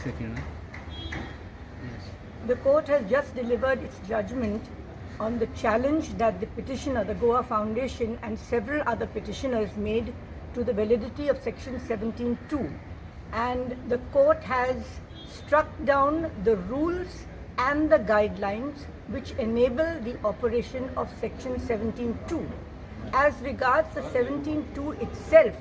second. Yes. The court has just delivered its judgment on the challenge that the petitioner, the Goa Foundation, and several other petitioners made to the validity of Section 17(2). And the court has struck down the rules and the guidelines which enable the operation of Section 17(2). As regards the 17(2) itself,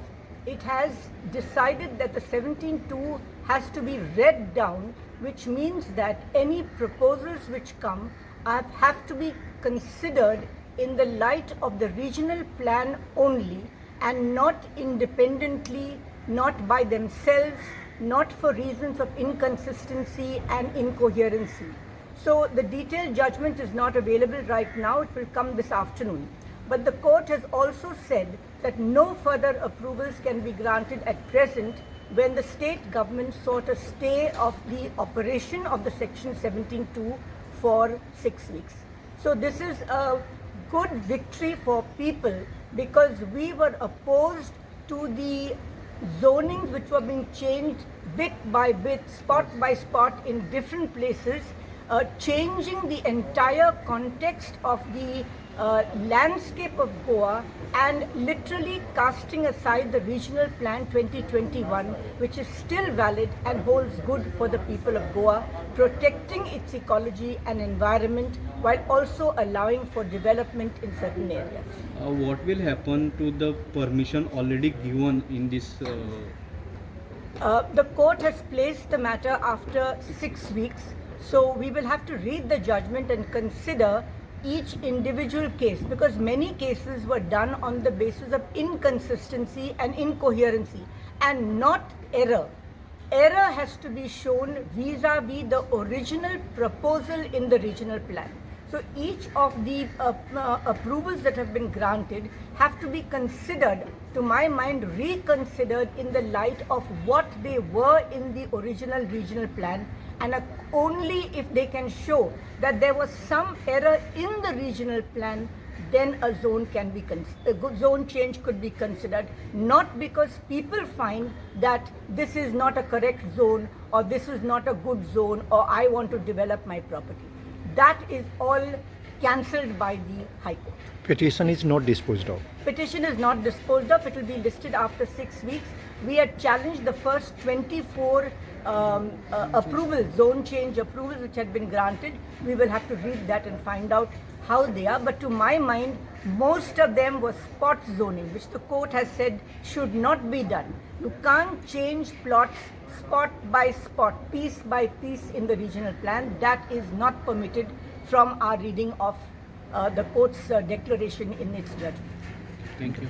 it has decided that the 17(2) has to be read down, which means that any proposals which come have to be considered in the light of the regional plan only and not independently, not by themselves, not for reasons of inconsistency and incoherency. So the detailed judgment is not available right now. It will come this afternoon. But the court has also said that no further approvals can be granted at present when the state government sought a stay of the operation of the Section 17(2) for 6 weeks. So this is a good victory for people because we were opposed to the zonings which were being changed bit by bit, spot by spot in different places, changing the entire context of the landscape of Goa and literally casting aside the Regional Plan 2021, which is still valid and holds good for the people of Goa, protecting its ecology and environment while also allowing for development in certain areas. What will happen to the permission already given in this? The court has placed the matter after 6 weeks, so we will have to read the judgment and consider each individual case because many cases were done on the basis of inconsistency and incoherency and not error. Error has to be shown vis-a-vis the original proposal in the regional plan. So each of the approvals that have been granted have to be considered, to my mind, reconsidered in the light of what they were in the original regional plan, and only if they can show that there was some error in the regional plan, then a zone can be zone change could be considered, not because people find that this is not a correct zone or this is not a good zone or I want to develop my property. That is all cancelled by the High Court. Petition is not disposed of. Petition is not disposed of. It will be listed after 6 weeks. We had challenged the first 24 approvals, zone change approvals which had been granted. We will have to read that and find out how they are. But to my mind, most of them were spot zoning, which the court has said should not be done. You can't change plots spot by spot, piece by piece in the regional plan. That is not permitted from our reading of the court's declaration in its judgment. Thank you.